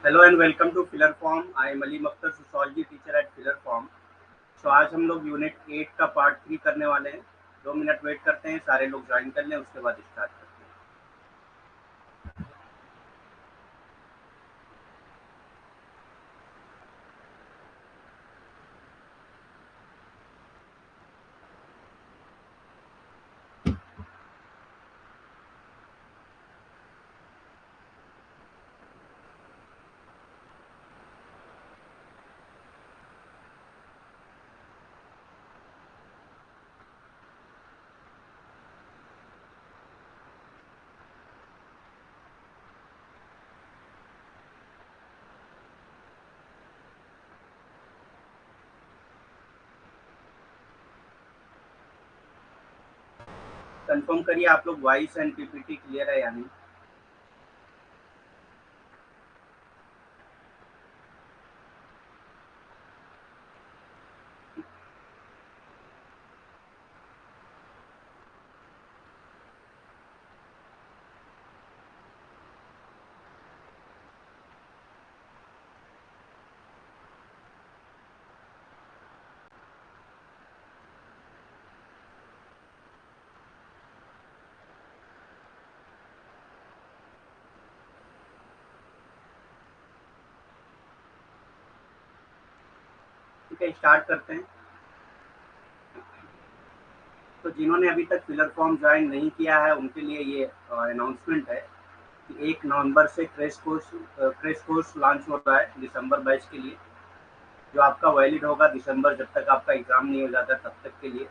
Hello and welcome to filler form. I am Ali Mukhtar, sociology teacher at filler form. So आज हम लोग unit 8 का part 3 करने वाले हैं। 2 मिनट वेट करते हैं, सारे लोग ज्वाइन कर लें, उसके बाद स्टार्ट करते हैं। कंफर्म करिए आप लोग वॉइस एंड पीपीटी क्लियर है या नहीं। ठीक है, स्टार्ट करते हैं। तो जिन्होंने अभी तक फिलर फॉर्म ज्वाइन नहीं किया है उनके लिए ये अनाउंसमेंट है कि 1 नवंबर से क्रैश कोर्स लॉन्च हो रहा है दिसंबर बैच के लिए, जो आपका वैलिड होगा दिसंबर, जब तक आपका एग्ज़ाम नहीं हो जाता तब तक के लिए।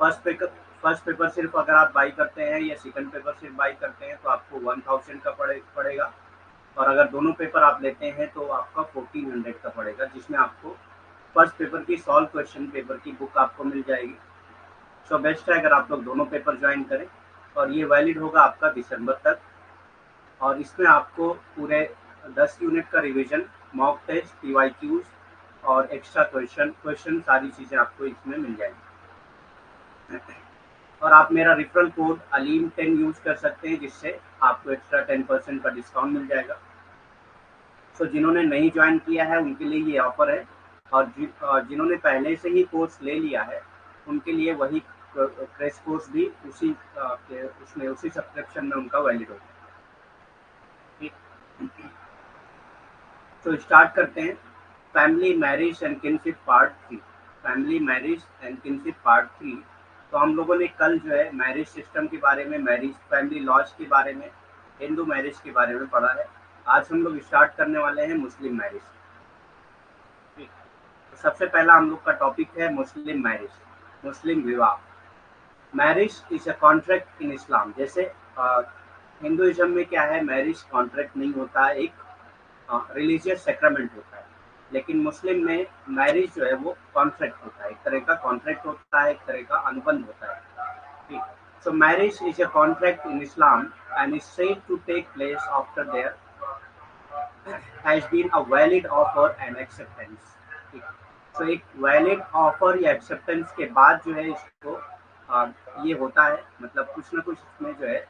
फर्स्ट पेपर सिर्फ अगर आप बाई करते हैं या सेकंड पेपर सिर्फ बाई करते हैं तो आपको 1000 का पड़ेगा। और अगर दोनों पेपर आप लेते हैं तो आपका 1400 का पड़ेगा, जिसमें आपको फर्स्ट पेपर की सॉल्व क्वेश्चन पेपर की बुक आपको मिल जाएगी। सो बेस्ट है अगर आप लोग दोनों पेपर ज्वाइन करें, और ये वैलिड होगा आपका दिसंबर तक। और इसमें आपको पूरे 10 यूनिट का रिवीजन, मॉक टेस्ट, पीवाईक्यूज और एक्स्ट्रा क्वेश्चन सारी चीज़ें आपको इसमें मिल जाएंगी। और आप मेरा रेफरल कोड अलीम10 यूज़ कर सकते हैं, जिससे आपको एक्स्ट्रा 10% का डिस्काउंट मिल जाएगा। सो जिन्होंने नहीं ज्वाइन किया है उनके लिए ये ऑफर है, और जिन्होंने पहले से ही कोर्स ले लिया है उनके लिए वही क्रैश कोर्स भी उसी सब्सक्रिप्शन में उनका वैलिड होगा। ठीक, तो स्टार्ट करते हैं। Family marriage and kinship part 3। Family marriage and kinship part 3। तो हम लोगों ने कल जो है मैरिज सिस्टम के बारे में, मैरिज फैमिली लॉज के बारे में, हिंदू मैरिज के बारे में पढ़ा है। आज हम लोग स्टार्ट करने वाले हैं मुस्लिम मैरिज। ठीक, तो सबसे पहला हम लोग का टॉपिक है मुस्लिम मैरिज, मुस्लिम विवाह। Marriage is a contract in Islam. जैसे हिंदुइज्म में क्या है, मैरिज कॉन्ट्रैक्ट नहीं होता है, एक रिलीजियस सेक्रामेंट होता है। लेकिन मुस्लिम में मैरिज जो है वो कॉन्ट्रैक्ट होता है, एक तरह का कॉन्ट्रैक्ट होता है, एक तरह का अनुबंध होता है। ठीक, so marriage is a contract in Islam and is said to take place after there has been a valid offer and acceptance. ठीक, तो एक वैलिड ऑफर या एक्सेप्टेंस के बाद जो है इसको आ, ये होता है, मतलब कुछ ना कुछ इसमें जो है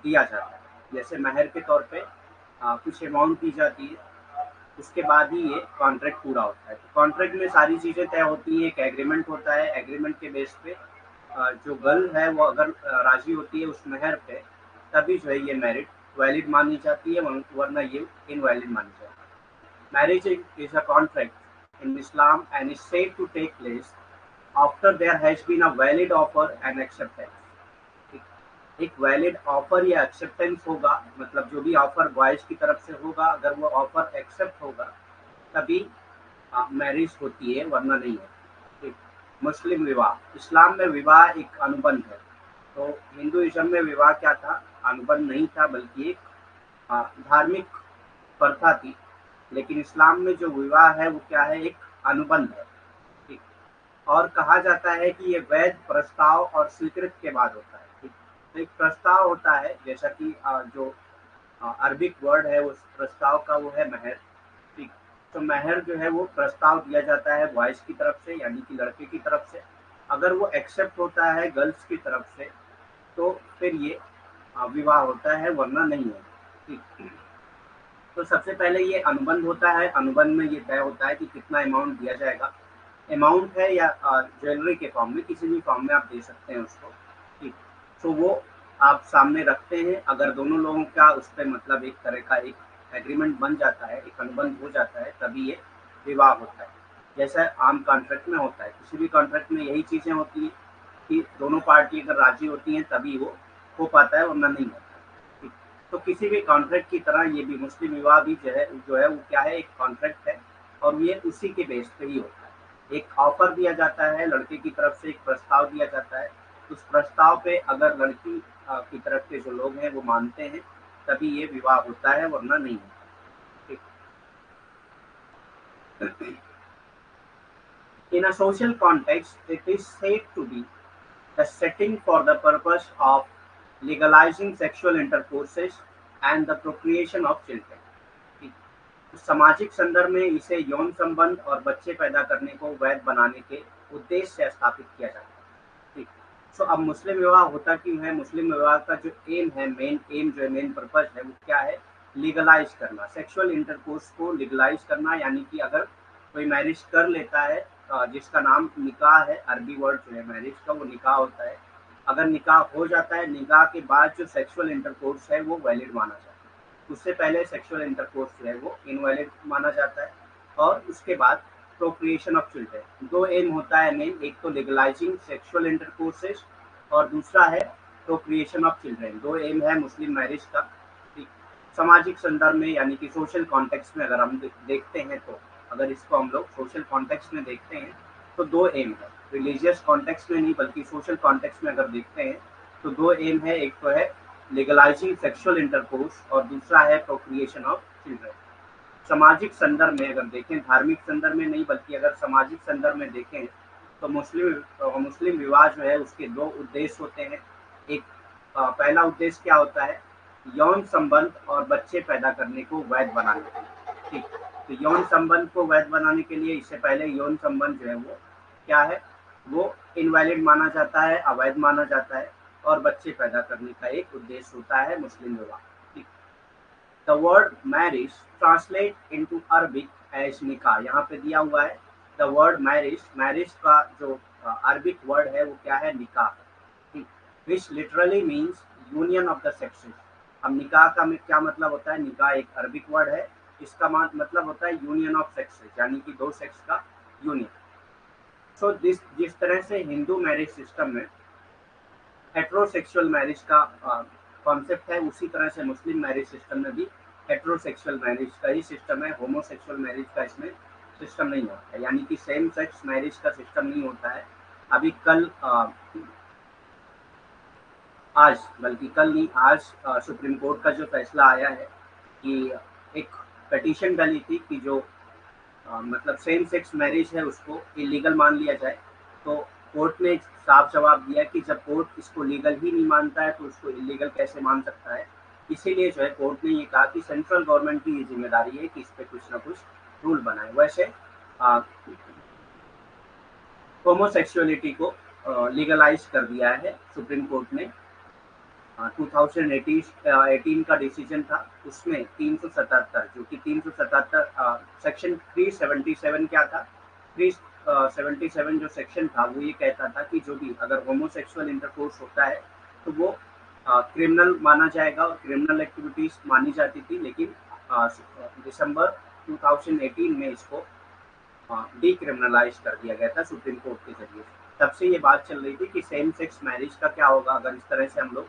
दिया जाता है। जैसे महर के तौर पे कुछ अमाउंट दी जाती है, उसके बाद ही ये कॉन्ट्रैक्ट पूरा होता है। तो कॉन्ट्रैक्ट में सारी चीज़ें तय होती हैं, एक एग्रीमेंट होता है, एग्रीमेंट के बेस पे जो गर्ल है वो अगर राजी होती है उस महर पे, तभी जो है ये मैरिड वैलिड मानी जाती है, वरना ये इनवैलिड मानी जाती है। Marriage is a contract in Islam and is said to take place after there has been a valid offer and acceptance. एक वैलिड ऑफर या एक्सेप्टेंस होगा, मतलब जो भी ऑफर बॉयज की तरफ से होगा, अगर वो ऑफर एक्सेप्ट होगा तभी मैरिज होती है, वरना नहीं है। ठीक, मुस्लिम विवाह। इस्लाम में विवाह एक अनुबंध है। तो हिंदुइज्म में विवाह क्या था, अनुबंध नहीं था, बल्कि एक धार्मिक प्रथा थी। लेकिन इस्लाम में जो विवाह है वो क्या है, एक अनुबंध है। ठीक, और कहा जाता है कि ये वैध प्रस्ताव और स्वीकृत के बाद होता है। ठीक, तो एक प्रस्ताव होता है, जैसा कि जो अरबिक वर्ड है उस प्रस्ताव का वो है महर। ठीक, तो महर जो है वो प्रस्ताव दिया जाता है बॉयज की तरफ से, यानी कि लड़के की तरफ से। अगर वो एक्सेप्ट होता है गर्ल्स की तरफ से तो फिर ये विवाह होता है, वरना नहीं है। ठीक, तो सबसे पहले ये अनुबंध होता है, अनुबंध में ये तय होता है कि कितना अमाउंट दिया जाएगा। अमाउंट है या ज्वेलरी के फॉर्म में, किसी भी फॉर्म में आप दे सकते हैं उसको, ठीक। तो वो आप सामने रखते हैं, अगर दोनों लोगों का उस पे मतलब एक तरह का एक एग्रीमेंट बन जाता है, एक अनुबंध हो जाता है, तभी ये विवाह होता है। जैसा आम कॉन्ट्रैक्ट में होता है, किसी भी कॉन्ट्रैक्ट में यही चीज़ें होती हैं कि दोनों पार्टी अगर राज़ी होती हैं तभी वो हो पाता है, वरना नहीं होता, ठीक। तो किसी भी कॉन्ट्रैक्ट की तरह ये भी मुस्लिम विवाह भी जो है वो क्या है, एक कॉन्ट्रैक्ट है, और ये उसी के बेस पे ही होता है। एक ऑफर दिया जाता है, लड़के की तरफ से एक प्रस्ताव दिया जाता है, उस प्रस्ताव पे अगर लड़की की तरफ के जो लोग हैं वो मानते हैं, तभी ये विवाह होता है, वरना नहीं होता, ठीक। In a social context, it is said to be a setting for the purpose of legalizing sexual intercourses and the procreation of children. ठीक। तो सामाजिक संदर्भ में इसे यौन संबंध और बच्चे पैदा करने को वैध बनाने के उद्देश्य से स्थापित किया जाता है, ठीक। सो अब मुस्लिम विवाह होता क्यों है? मुस्लिम विवाह का जो एम है, मेन एम जो है, मेन पर्पज है, वो क्या है? लीगलाइज करना, सेक्सुअल इंटरकोर्स को लीगलाइज करना, यानी कि अगर कोई मैरिज कर लेता है जिसका नाम निकाह है, अरबी वर्ड जो है मैरिज का वो निकाह होता है, अगर निकाह हो जाता है, निकाह के बाद जो सेक्सुअल इंटरकोर्स है वो वैलिड माना जाता है। उससे पहले सेक्सुअल इंटरकोर्स जो है वो इनवैलिड माना जाता है। और उसके बाद प्रोक्रिएशन ऑफ चिल्ड्रन, दो एम होता है मेन, एक तो लीगलाइजिंग सेक्सुअल इंटरकोर्सेस और दूसरा है प्रोक्रिएशन ऑफ चिल्ड्रन। दो एम है मुस्लिम मैरिज का, ठीक। सामाजिक संदर्भ में यानी कि सोशल कॉन्टेक्स्ट में अगर हम देखते हैं, तो अगर इसको हम लोग सोशल कॉन्टेक्स्ट में देखते हैं तो दो एम है। रिलीजियस कॉन्टेक्स्ट में नहीं बल्कि सोशल कॉन्टेक्स्ट में अगर देखते हैं तो दो एम है, एक तो है लीगलाइजिंग सेक्सुअल इंटरकोर्स और दूसरा है प्रोक्रिएशन ऑफ चिल्ड्रन। सामाजिक संदर्भ में अगर देखें, धार्मिक संदर्भ में नहीं बल्कि अगर सामाजिक संदर्भ में देखें, तो मुस्लिम विवाह जो है उसके दो उद्देश्य होते हैं। एक पहला उद्देश्य क्या होता है? यौन संबंध और बच्चे पैदा करने को वैध बनाने के लिए, ठीक। तो यौन संबंध को वैध बनाने के लिए, इससे पहले यौन संबंध जो है वो क्या है, वो इनवैलिड माना जाता है, अवैध माना जाता है, और बच्चे पैदा करने का एक उद्देश्य होता है मुस्लिम विवाह, ठीक। The word marriage translate into Arabic as nikah, यहाँ पे दिया हुआ है the word marriage, marriage का जो अरबिक वर्ड है वो क्या है? निकाह, ठीक। which literally means union of the sexes। अब निकाह का क्या मतलब होता है? निकाह एक अरबिक वर्ड है, इसका मतलब होता है यूनियन ऑफ सेक्सेस, यानी कि दो सेक्स का यूनियन। सो जिस तरह से हिंदू मैरिज सिस्टम में हेट्रोसेक्सुअल मैरिज का कॉन्सेप्ट है, उसी तरह से मुस्लिम मैरिज सिस्टम में भी हेट्रोसेक्सुअल मैरिज का ही सिस्टम है, होमोसेक्सुअल मैरिज का इसमें सिस्टम नहीं होता है, यानी कि सेम सेक्स मैरिज का सिस्टम नहीं होता है। अभी आज बल्कि कल नहीं, आज सुप्रीम कोर्ट का जो फैसला आया है कि एक पिटीशन डाली थी कि जो मतलब सेम सेक्स मैरिज है उसको इलीगल मान लिया जाए, तो कोर्ट ने साफ जवाब दिया कि जब कोर्ट इसको लीगल ही नहीं मानता है तो उसको इलीगल कैसे मान सकता है। इसीलिए जो है कोर्ट ने ये कहा कि सेंट्रल गवर्नमेंट की ये जिम्मेदारी है कि इस पे कुछ ना कुछ रूल बनाए। वैसे होमोसेक्सुअलिटी को लीगलाइज कर दिया है सुप्रीम कोर्ट ने। 2018 का डिसीजन था, उसमें 377 जो कि 377 सेक्शन 377 क्या था? 377 जो सेक्शन था वो ये कहता था कि जो भी अगर होमोसेक्सुअल इंटरकोर्स होता है तो वो क्रिमिनल माना जाएगा, और क्रिमिनल एक्टिविटीज मानी जाती थी। लेकिन दिसंबर 2018 में इसको डीक्रिमिनलाइज कर दिया गया था सुप्रीम कोर्ट के जरिए। तब से ये बात चल रही थी कि सेम सेक्स मैरिज का क्या होगा, अगर इस तरह से हम लोग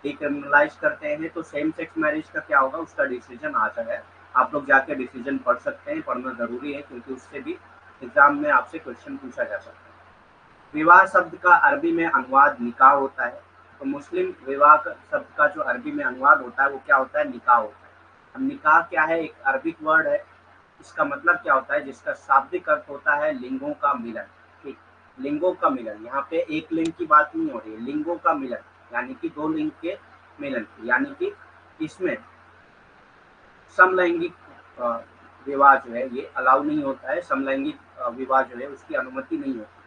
डीक्रिमिनलाइज करते हैं तो सेम सेक्स मैरिज का क्या होगा, उसका डिसीजन आ जाए। आप लोग जाके डिसीजन पढ़ सकते हैं, पढ़ना जरूरी है क्योंकि उससे भी एग्जाम में आपसे क्वेश्चन पूछा जा सकता है। विवाह शब्द का अरबी में अनुवाद निकाह होता है, तो मुस्लिम विवाह शब्द का जो अरबी में अनुवाद होता है वो क्या होता है? निकाह होता है। अब निकाह क्या है? एक अरबिक वर्ड है, इसका मतलब क्या होता है? जिसका शाब्दिक अर्थ होता है लिंगों का मिलन, ठीक। लिंगों का मिलन, यहाँ पे एक लिंग की बात नहीं हो रही है, लिंगों का मिलन, यानी कि दो लिंग के मिलन, यानी कि इसमें समलैंगिक विवाह जो है ये अलाउ नहीं होता है। समलैंगिक विवाह जो है उसकी अनुमति नहीं होती,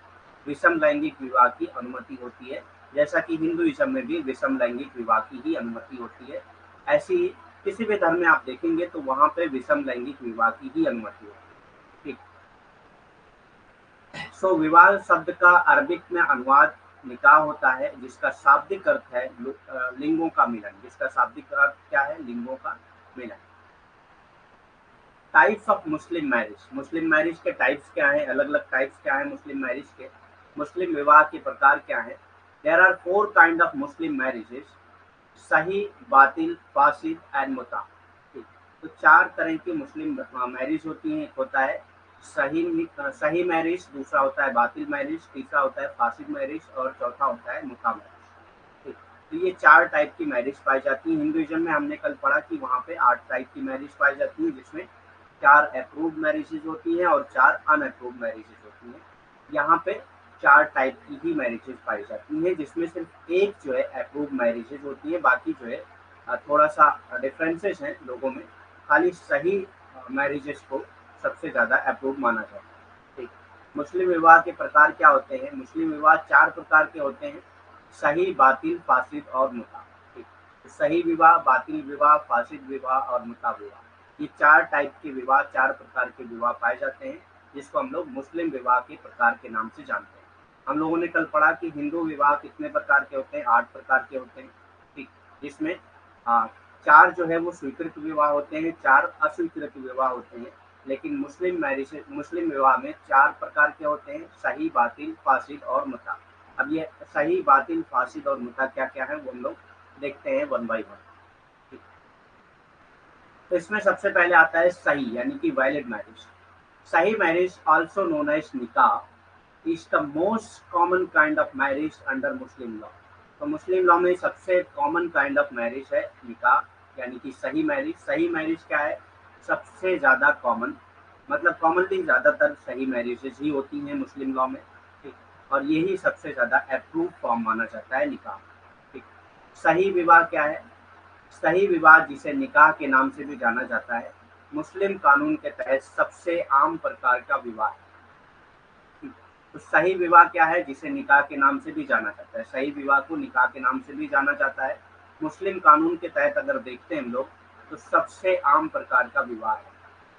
विषम लैंगिक विवाह की अनुमति होती है, जैसा कि हिंदुइज्म में भी विषम लैंगिक विवाह की ही अनुमति होती है। ऐसी किसी भी धर्म में आप देखेंगे तो वहाँ पे विषम लैंगिक विवाह की ही अनुमति है। ठीक। सो विवाह शब्द का अरबिक में अनुवाद निकाह होता है, जिसका शाब्दिक अर्थ है लिंगों का मिलन। जिसका शाब्दिक अर्थ क्या है? लिंगों का मिलन। Types of Muslim marriage. Muslim marriage के टाइप्स क्या हैं? अलग अलग टाइप्स क्या हैं मुस्लिम मैरिज के? मुस्लिम विवाह के प्रकार क्या हैं? There are 4 kind of Muslim marriages: सही, बातिल, फासिद एंड मुता। ठीक। तो 4 तरह की मुस्लिम मैरिज होती हैं। एक होता है सही मैरिज, दूसरा होता है बातिल मैरिज, तीसरा होता है फासिद मैरिज और चौथा होता है मुता मैरिज। ठीक। तो ये 4 टाइप की मैरिज पाई जाती है। हिंदुइज्म में हमने कल पढ़ा कि वहाँ पे 8 टाइप की मैरिज पाई जाती है, जिसमें 4 अप्रूव्ड मैरिजेज होती हैं और 4 अनअप्रूव्ड मैरिजेज होती हैं। यहाँ पे 4 टाइप की ही मैरिजेज पाई जाती हैं, जिसमें सिर्फ एक जो है अप्रूव्ड मैरिजेज होती है। बाकी जो है थोड़ा सा डिफरेंसेस हैं लोगों में। खाली सही मैरिजेज को सबसे ज़्यादा अप्रूव माना जाता है। ठीक। मुस्लिम विवाह के प्रकार क्या होते हैं? मुस्लिम विवाह 4 प्रकार के होते हैं: सही, बातिल, फासिद और मुता। ठीक। तो सही विवाह, बातिल विवाह, फासिद विवाह और मुता विवाह, ये 4 टाइप के विवाह, 4 प्रकार के विवाह पाए जाते हैं, जिसको हम लोग मुस्लिम विवाह के प्रकार के नाम से जानते हैं। हम लोगों ने कल पढ़ा कि हिंदू विवाह कितने प्रकार के होते हैं? 8 प्रकार के होते हैं। ठीक। जिसमें 4 जो है वो स्वीकृत विवाह होते हैं, 4 अस्वीकृत विवाह होते हैं। लेकिन मुस्लिम विवाह में 4 प्रकार के होते हैं: सही, बातिल, फासिद और मुता। अब ये सही, बातिल, फासिद और मुता क्या क्या है वो हम लोग देखते हैं वन बाई वन। तो इसमें सबसे पहले आता है सही, यानी कि वैलिड मैरिज। सही मैरिज, ऑल्सो नोन एज निकाह, is the most common kind of marriage under Muslim law. तो मुस्लिम लॉ में सबसे कॉमन काइंड ऑफ मैरिज है निकाह, यानी कि सही मैरिज। सही मैरिज क्या है? सबसे ज़्यादा कॉमन, मतलब कॉमनली ज़्यादातर सही मैरिजेज ही होती हैं मुस्लिम लॉ में। ठीक। और यही सबसे ज़्यादा अप्रूव फॉर्म माना जाता है निकाह। ठीक। सही विवाह क्या है? सही विवाह, जिसे निकाह के नाम से भी जाना जाता है, मुस्लिम कानून के तहत सबसे आम प्रकार का विवाह है। तो सही विवाह क्या है? जिसे निकाह के नाम से भी जाना जाता है। सही विवाह को निकाह के नाम से भी जाना जाता है। मुस्लिम कानून के तहत अगर देखते हैं हम लोग, तो सबसे आम प्रकार का विवाह है।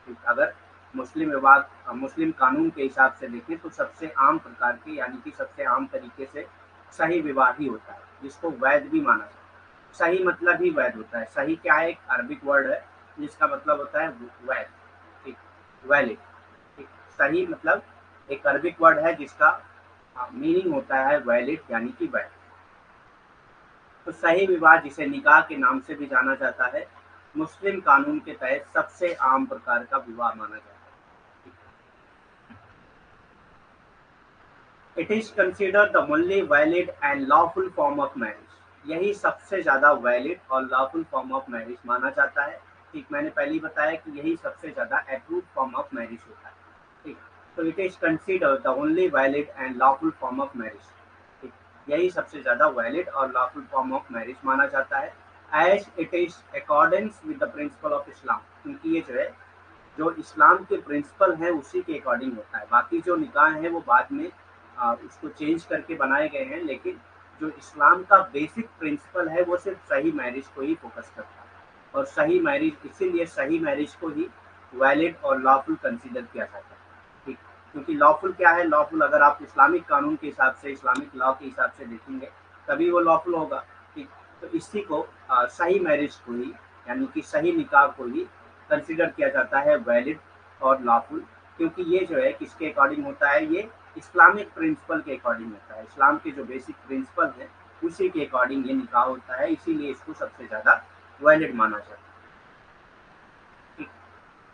ठीक। अगर मुस्लिम कानून के हिसाब से देखें तो सबसे आम प्रकार के, यानी कि सबसे आम तरीके से सही विवाह ही होता है, जिसको वैध भी माना जाता है। सही मतलब ही वैध होता है। सही क्या है? एक अरबिक वर्ड है जिसका मतलब होता है वैध। ठीक। वैलिड। ठीक। सही मतलब एक अरबिक वर्ड है जिसका मीनिंग होता है वैलिड, यानी कि वैध। तो सही विवाह, जिसे निकाह के नाम से भी जाना जाता है, मुस्लिम कानून के तहत सबसे आम प्रकार का विवाह माना जाता है। It is considered the only valid and lawful form of marriage. यही सबसे ज्यादा वैलिड और लॉफुल फॉर्म ऑफ मैरिज माना जाता है। ठीक। मैंने पहले ही बताया कि यही सबसे ज्यादा अप्रूव फॉर्म ऑफ मैरिज होता है। ठीक। तो it is considered the only valid and lawful form of marriage. ठीक। यही सबसे ज्यादा वैलिड और लॉफुल फॉर्म ऑफ मैरिज माना जाता है, as it is accordance with the principle of Islam. क्योंकि ये जो है, जो इस्लाम के प्रिंसिपल हैं उसी के अकॉर्डिंग होता है। बाकी जो निकाह हैं वो बाद में उसको चेंज करके बनाए गए हैं, लेकिन जो इस्लाम का बेसिक प्रिंसिपल है वो सिर्फ सही मैरिज को ही फोकस करता है। और सही मैरिज, इसीलिए सही मैरिज को ही वैलिड और लॉफुल कंसीडर किया जाता है। ठीक। क्योंकि लॉफुल क्या है? लॉफुल अगर आप इस्लामिक कानून के हिसाब से, इस्लामिक लॉ के हिसाब से देखेंगे तभी वो लॉफुल होगा। ठीक। तो इसी को सही मैरिज को ही, यानी कि सही निकाह को ही कंसिडर किया जाता है वैलिड और लॉफुल। क्योंकि ये जो है किसके अकॉर्डिंग होता है? ये इस्लामिक प्रिंसिपल के अकॉर्डिंग होता है। इस्लाम के जो बेसिक प्रिंसिपल हैं उसी के अकॉर्डिंग ये निकाह होता है, इसीलिए इसको सबसे ज़्यादा वैलिड माना जाता है।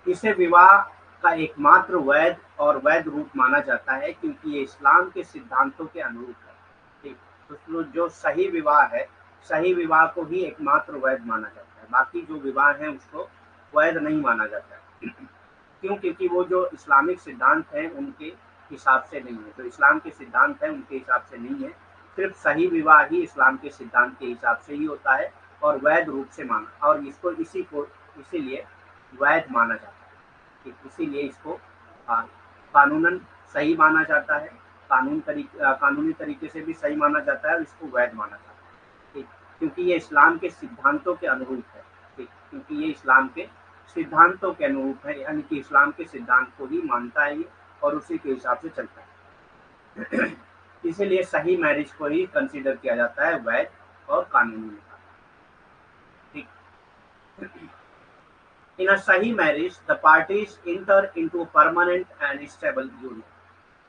इसे विवाह का एकमात्र वैध और वैध रूप माना जाता है, क्योंकि ये इस्लाम के सिद्धांतों के अनुरूप है। ठीक। तो जो सही विवाह है, सही विवाह को ही एकमात्र वैध माना जाता है। बाकी जो विवाह है उसको वैध नहीं माना जाता है। क्यों? क्योंकि वो जो इस्लामिक सिद्धांत हैं उनके हिसाब से नहीं है। जो इस्लाम के सिद्धांत हैं उनके हिसाब से नहीं है। सिर्फ सही विवाह ही इस्लाम के सिद्धांत के हिसाब से ही होता है और वैध रूप से माना, और इसको इसीलिए वैध माना जाता है। इसीलिए इसको कानूनन सही माना जाता है, कानूनी तरीके से भी सही माना जाता है और इसको वैध माना जाता है। ठीक। क्योंकि ये इस्लाम के सिद्धांतों के अनुरूप है। ठीक, क्योंकि ये इस्लाम के सिद्धांतों के अनुरूप है, यानी कि इस्लाम के सिद्धांत को ही मानता है ये और उसी के हिसाब से चलता है। इसीलिए सही मैरिज को ही कंसीडर किया जाता है वैध और कानूनी निकाह। ठीक। In a सही marriage the parties inter into permanent and stable union.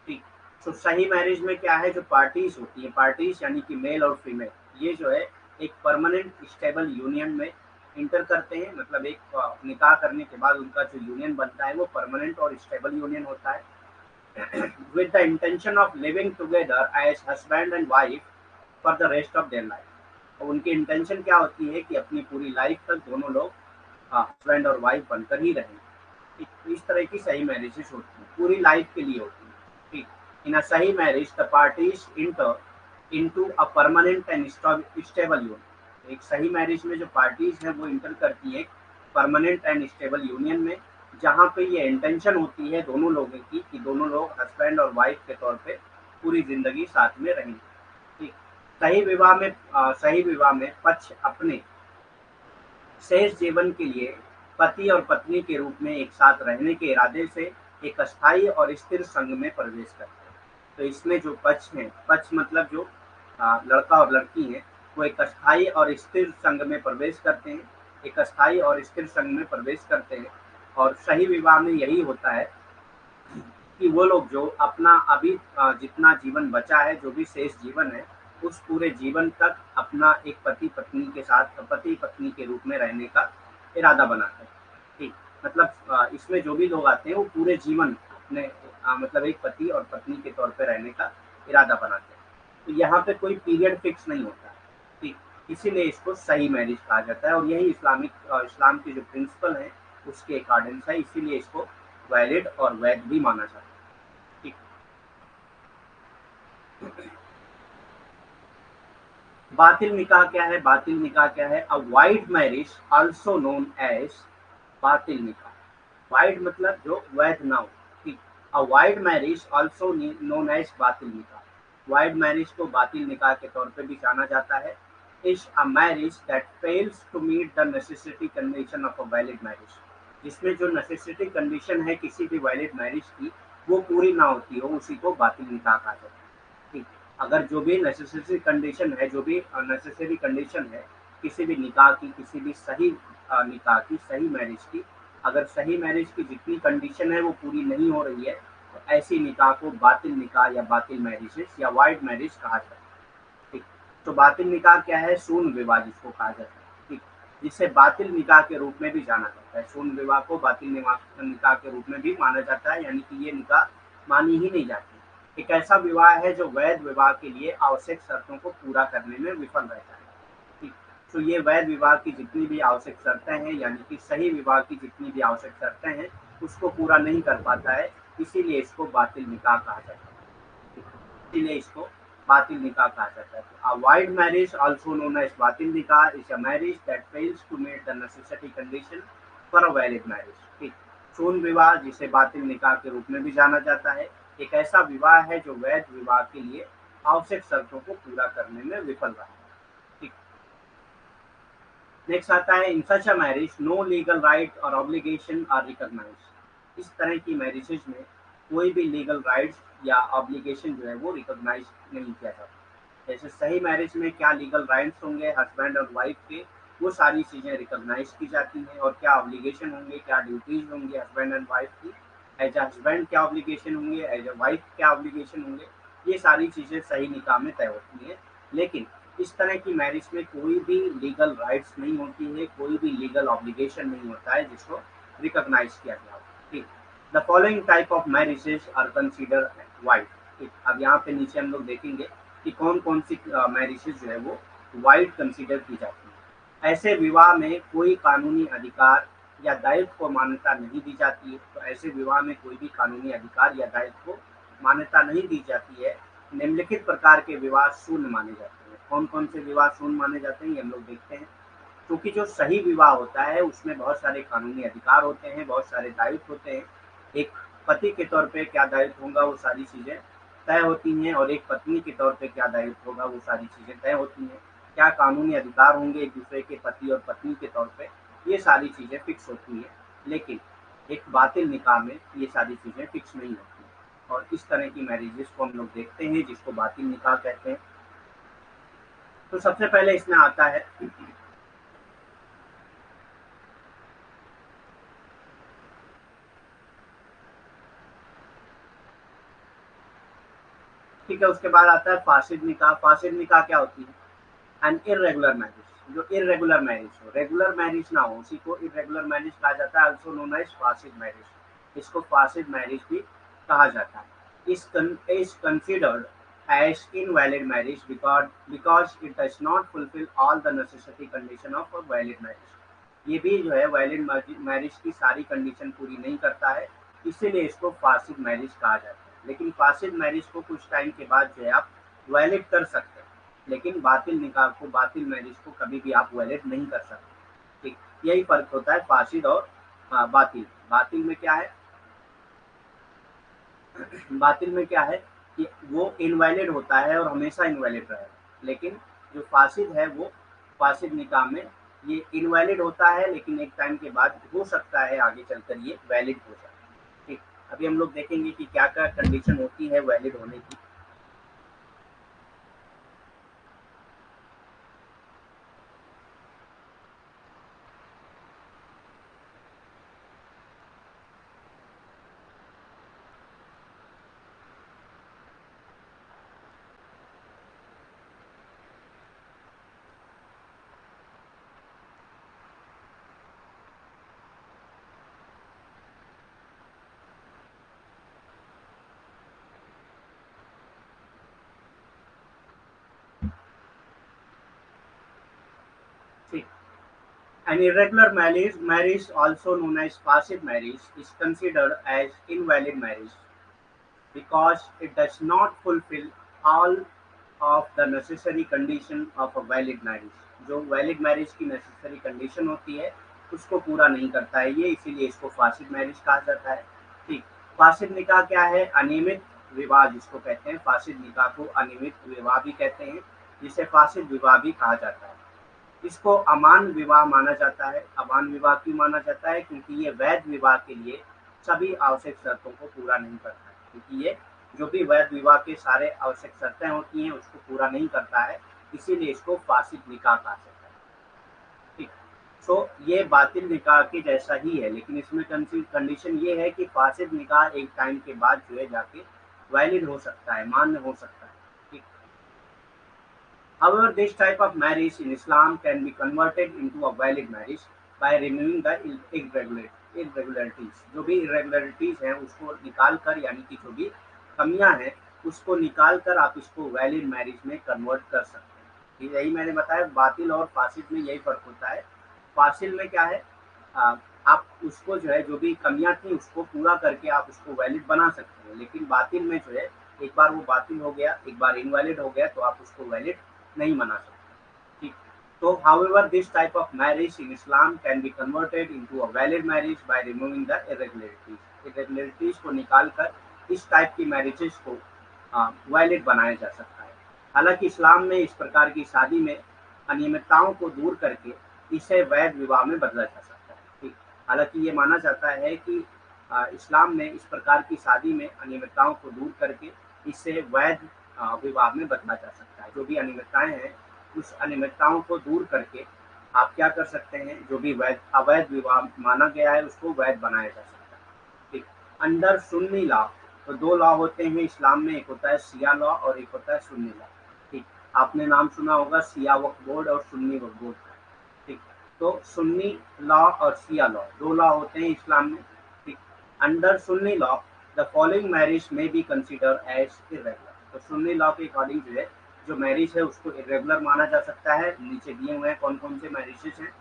ठीक। तो सही मैरिज में क्या है, जो पार्टीज होती है, पार्टीज यानी कि मेल और फीमेल, ये जो है एक परमानेंट स्टेबल यूनियन में इंटर करते हैं, मतलब एक निकाह करने के बाद उनका जो यूनियन बनता है वो परमानेंट और स्टेबल यूनियन होता है, with the intention of living together as husband and wife for the rest of their life। और उनकी इंटेंशन क्या होती है कि अपनी पूरी लाइफ तक दोनों लोग हस्बैंड और वाइफ बनकर ही रहेंगे। इस तरह की सही मैरिजेस होती हैं, पूरी लाइफ के लिए होती है। ठीक। इन अ सही marriage the parties inter into a permanent and stable union. एक सही मैरिज में जो पार्टीज हैं वो इंटर करती है परमानेंट एंड स्टेबल यूनियन में, जहाँ पे ये इंटेंशन होती है दोनों लोगों की कि दोनों लोग हस्बैंड और वाइफ के तौर पे पूरी जिंदगी साथ में रहेंगे। ठीक। सही विवाह में पक्ष अपने शेष जीवन के लिए पति और पत्नी के रूप में एक साथ रहने के इरादे से एक अस्थायी और स्थिर संघ में प्रवेश करते हैं। तो इसमें जो पक्ष हैं, पक्ष मतलब जो लड़का और लड़की हैं, वो एक अस्थायी और स्थिर संघ में प्रवेश करते हैं, एक अस्थायी और स्थिर संघ में प्रवेश करते हैं। और सही विवाह में यही होता है कि वो लोग जो अपना अभी जितना जीवन बचा है, जो भी शेष जीवन है, उस पूरे जीवन तक अपना एक पति पत्नी के साथ पति पत्नी के रूप में रहने का इरादा बनाते हैं। ठीक। मतलब इसमें जो भी लोग आते हैं वो पूरे जीवन अपने मतलब एक पति और पत्नी के तौर पे रहने का इरादा बनाते हैं। तो यहाँ पे कोई पीरियड फिक्स नहीं होता। ठीक। इसीलिए इसको सही मैरिज कहा जाता है और यही इस्लाम के जो प्रिंसिपल हैं उसके अकॉर्डिंग है, इसीलिए इसको वैलिड और वैध भी माना जाता है। ठीक। बातिल निकाह क्या है? बातिल निकाह क्या है? A void marriage also known as बातिल निकाह। वाइड मतलब जो वैध ना हो। ठीक। A void marriage also known as बातिल निकाह। वाइड मैरिज को बातिल निकाह के तौर पे भी जाना जाता है। Is a marriage that fails to meet the necessity condition of a valid marriage. जिसमें जो नेसेसिटी कंडीशन है किसी भी वैलिड मैरिज की वो पूरी ना होती हो, उसी को बातिल निकाह कहा जाता है। ठीक। अगर जो भी नेसेसरी कंडीशन है, जो भी नेसेसरी कंडीशन है किसी भी निकाह की, किसी भी सही निकाह की, सही मैरिज की, अगर सही मैरिज की जितनी कंडीशन है वो पूरी नहीं हो रही है, तो ऐसी निकाह को बातिल निकाह या बातिल मैरिजेस या वाइड मैरिज कहा जाता है। ठीक। तो बातिल निकाह क्या है? शून्य विवाह जिसको कहा जाता है। ठीक। जिसे बातिल निकाह के रूप में भी जाना जाता है। शून्य विवाह को बातिल निकाह के रूप में भी माना जाता है, यानी कि ये निकाह मानी ही नहीं जाती। एक ऐसा विवाह है जो वैध विवाह के लिए आवश्यक शर्तों को पूरा करने में विफल रहता है। ठीक। तो ये वैध विवाह की जितनी भी आवश्यक शर्तें हैं, यानी कि सही विवाह की जितनी भी आवश्यक शर्तें हैं, उसको पूरा नहीं कर पाता है, इसीलिए इसको बातिल निकाह कहा जाता है। इसीलिए इसको बातिल निकाह कहा जाता है। A void marriage, also known as बातिल निकाह, is a marriage that fails to meet the necessary condition for a valid marriage। ठीक। शून्य विवाह जिसे बातिल निकाह के रूप में भी जाना जाता है, एक ऐसा विवाह है जो वैध विवाह के लिए आवश्यक शर्तों को पूरा करने में विफल रहा है। ठीक। नेक्स्ट आता है, in such a marriage no legal right और ऑब्लिगेशन आर रिकॉग्नाइज्ड। इस तरह की मैरिजेज में कोई भी लीगल राइट्स या ऑब्लिगेशन जो है वो रिकॉग्नाइज नहीं किया जाता। जैसे सही मैरिज में क्या लीगल राइट्स होंगे हस्बैंड और वाइफ के, वो सारी चीज़ें रिकॉग्नाइज की जाती हैं, और क्या ऑब्लिगेशन होंगे, क्या ड्यूटीज होंगी हस्बैंड एंड वाइफ की, एज अ हस्बैंड क्या ऑब्लिगेशन होंगे, एज अ वाइफ क्या ऑब्लिगेशन होंगे, ये सारी चीज़ें सही निकाह में तय होती हैं। लेकिन इस तरह की मैरिज में कोई भी लीगल राइट्स नहीं होती है, कोई भी लीगल ऑब्लिगेशन नहीं होता है जिसको रिकॉग्नाइज किया गया हो। ठीक। The following type of marriages are consider void. ठीक। अब यहाँ पे नीचे हम लोग देखेंगे कि कौन कौन सी मैरिजेस जो है वो वाइड कंसिडर की जाती है। ऐसे विवाह में कोई कानूनी अधिकार या दायित्व को मान्यता नहीं दी जाती है। तो ऐसे विवाह में कोई भी कानूनी अधिकार या दायित्व को मान्यता नहीं दी जाती है। निम्नलिखित प्रकार के विवाह शून्य माने जाते हैं। कौन कौन से विवाह शून्य माने जाते हैं ये हम लोग देखते हैं। क्योंकि जो सही विवाह होता है उसमें बहुत सारे कानूनी अधिकार होते हैं, बहुत सारे दायित्व होते हैं। एक पति के तौर पे क्या दायित्व होगा वो सारी चीज़ें तय होती हैं, और एक पत्नी के तौर पे क्या दायित्व होगा वो सारी चीज़ें तय होती हैं। क्या कानूनी अधिकार होंगे एक दूसरे के पति और पत्नी के तौर पे, ये सारी चीज़ें फिक्स होती हैं, लेकिन एक बातिल निकाह में ये सारी चीज़ें फिक्स नहीं होती हैं। और इस तरह की मैरिजेस को हम लोग देखते हैं जिसको बातिल निकाह कहते हैं। तो सबसे पहले इसमें आता है, ठीक है, उसके बाद आता है फासिद निकाह। फासिद निकाह क्या होती है? An irregular marriage. जो इर्रेगुलर मैरिज हो, रेगुलर मैरिज ना हो, उसी को इर्रेगुलर मैरिज कहा जाता है, आल्सो नोन एज फासिद मैरिज। इसको फासिद मैरिज भी कहा जाता है। is considered as invalid marriage because it does not fulfill all the necessary condition of a valid marriage। ये भी जो है वैलिड मैरिज की सारी कंडीशन पूरी नहीं करता है, इसीलिए इसको फासिद मैरिज कहा जाता है। लेकिन फासिद मैरिज को कुछ टाइम के बाद जो है आप वैलिड कर सकते हैं, लेकिन बातिल निकाह को, बातिल मैरिज को कभी भी आप वैलिड नहीं कर सकते। ठीक, यही फर्क होता है फासिद और बातिल। बातिल में क्या है, बातिल में क्या है कि वो इनवैलिड होता है और हमेशा इनवैलिड रहेगा। लेकिन जो फासिद है वो, फासिद निकाह में ये इनवैलिड होता है, लेकिन एक टाइम के बाद हो सकता है आगे चलकर ये वैलिड हो जाए। ठीक, अभी हम लोग देखेंगे कि क्या क्या कंडीशन होती है वैलिड होने की। ठीक, an irregular marriage also known as passive marriage is considered as invalid marriage because it does not fulfill all of the necessary condition of a valid marriage। जो वैलिड मैरिज की necessary condition होती है उसको पूरा नहीं करता है ये, इसीलिए इसको फासिद मैरिज कहा जाता है। ठीक, फासिद निकाह क्या है? अनियमित विवाह जिसको कहते हैं, फासिद निकाह को अनियमित विवाह भी कहते हैं, जिसे फासिद विवाह भी कहा जाता है। इसको अमान विवाह माना जाता है। अमान विवाह क्यों माना जाता है? क्योंकि ये वैध विवाह के लिए सभी आवश्यक शर्तों को पूरा नहीं करता है, क्योंकि ये जो भी वैध विवाह के सारे आवश्यक शर्तें होती हैं उसको पूरा नहीं करता है, इसीलिए इसको फासिद निकाह कहा जाता है। ठीक, तो ये बातिल निकाह के जैसा ही है, लेकिन इसमें कंडीशन ये है कि फासिद निकाह एक टाइम के बाद जो है जाके वैलिड हो सकता है, मान्य हो सकता है। ठीक, however, this type of marriage in Islam can be converted into a valid marriage by removing the irregularities। जो भी irregularities हैं उसको निकाल कर, यानी कि जो भी कमियां हैं उसको निकाल कर आप इसको वैलिड मैरिज में कन्वर्ट कर सकते हैं। ठीक, यही मैंने बताया, बातिल और फासिद में यही फर्क होता है। फासिल में क्या है, आ, आप उसको जो है जो भी कमियां थी उसको पूरा करके आप उसको वैलिड बना सकते हैं, लेकिन बातिल में जो है एक बार वो बातिल हो गया, एक बार इनवैलिड हो गया तो आप उसको वैलिड नहीं मना सकते। ठीक, तो however this type of marriage in Islam can be converted into a valid marriage by removing the irregularities। irregularities को निकाल कर इस टाइप की मैरिजेस को वैलिड बनाया जा सकता है। हालांकि इस्लाम में इस प्रकार की शादी में अनियमितताओं को दूर करके इसे वैध विवाह में बदला जा सकता है। ठीक, हालांकि ये माना जाता है कि इस्लाम में इस प्रकार की शादी में अनियमितताओं को दूर करके इसे वैध विवाह में बदला जा सकता है। जो भी अनियमितताएं हैं उस अनियमितताओं को दूर करके आप क्या कर सकते हैं, जो भी वैध अवैध विवाह माना गया है उसको वैध बनाया जा सकता है। ठीक, अंडर सुन्नी लॉ, तो दो लॉ होते हैं इस्लाम में, एक होता है सिया लॉ और एक होता है सुन्नी लॉ। ठीक, आपने नाम सुना होगा सिया वक्फ बोर्ड और सुन्नी वक्फ बोर्ड का। ठीक, तो सुन्नी लॉ और सिया लॉ दो लॉ होते हैं इस्लाम में। ठीक, under Sunni law the following marriage में बी कंसिडर एज इरेगुलर। तो सुन्नी लॉ के अकॉर्डिंग जो है जो मैरिज है उसको इरेगुलर माना जा सकता है। नीचे दिए हुए हैं कौन कौन से मैरिजेस हैं।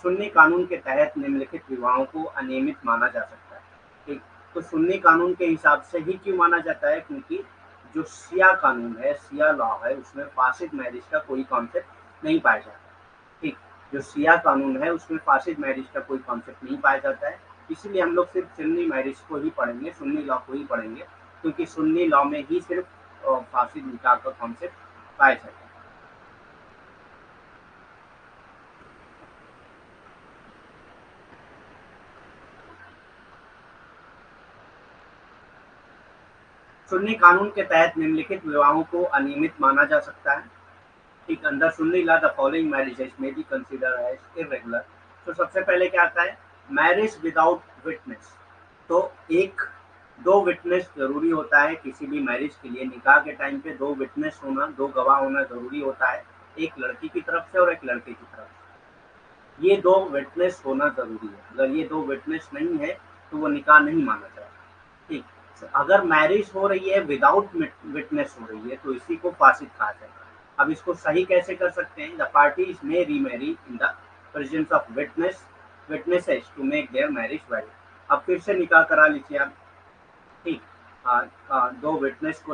सुन्नी कानून के तहत निम्नलिखित विवाहों को अनियमित माना जा सकता है। ठीक, तो सुन्नी कानून के हिसाब से ही क्यों माना जाता है? क्योंकि जो सिया कानून है, सिया लॉ है, उसमें फासिद मैरिज का कोई कॉन्सेप्ट नहीं पाया जाता। ठीक, जो सिया कानून है उसमें फासिद मैरिज का कोई कॉन्सेप्ट नहीं पाया जाता है, इसलिए हम लोग सिर्फ सुन्नी मैरिज को ही पढ़ेंगे, सुन्नी लॉ को ही पढ़ेंगे, क्योंकि सुन्नी लॉ में ही सिर्फ फासिद निकाह का कॉन्सेप्ट पाया जाता है। सुन्नी कानून के तहत निम्नलिखित विवाहों को अनियमित माना जा सकता है। ठीक, अंदर Sunni law the following marriages may be consider as irregular. तो सबसे पहले क्या आता है, मैरिज विदाउट विटनेस। तो एक दो विटनेस जरूरी होता है किसी भी मैरिज के लिए। निकाह के टाइम पे दो विटनेस होना, दो गवाह होना जरूरी होता है, एक लड़की की तरफ से और एक लड़के की तरफ से। ये दो विटनेस होना जरूरी है। अगर ये दो विटनेस नहीं है तो वो निकाह नहीं माना जाएगा। ठीक, अगर मैरिज हो रही है विदाउट विटनेस हो रही है तो इसी को फासिद कहा जाएगा। अब इसको सही कैसे कर सकते हैं, the parties may remarry in the presence of witnesses to make their marriage valid. अब फिर से निकाह करा लीजिए आप। ठीक, दो विटनेसेस को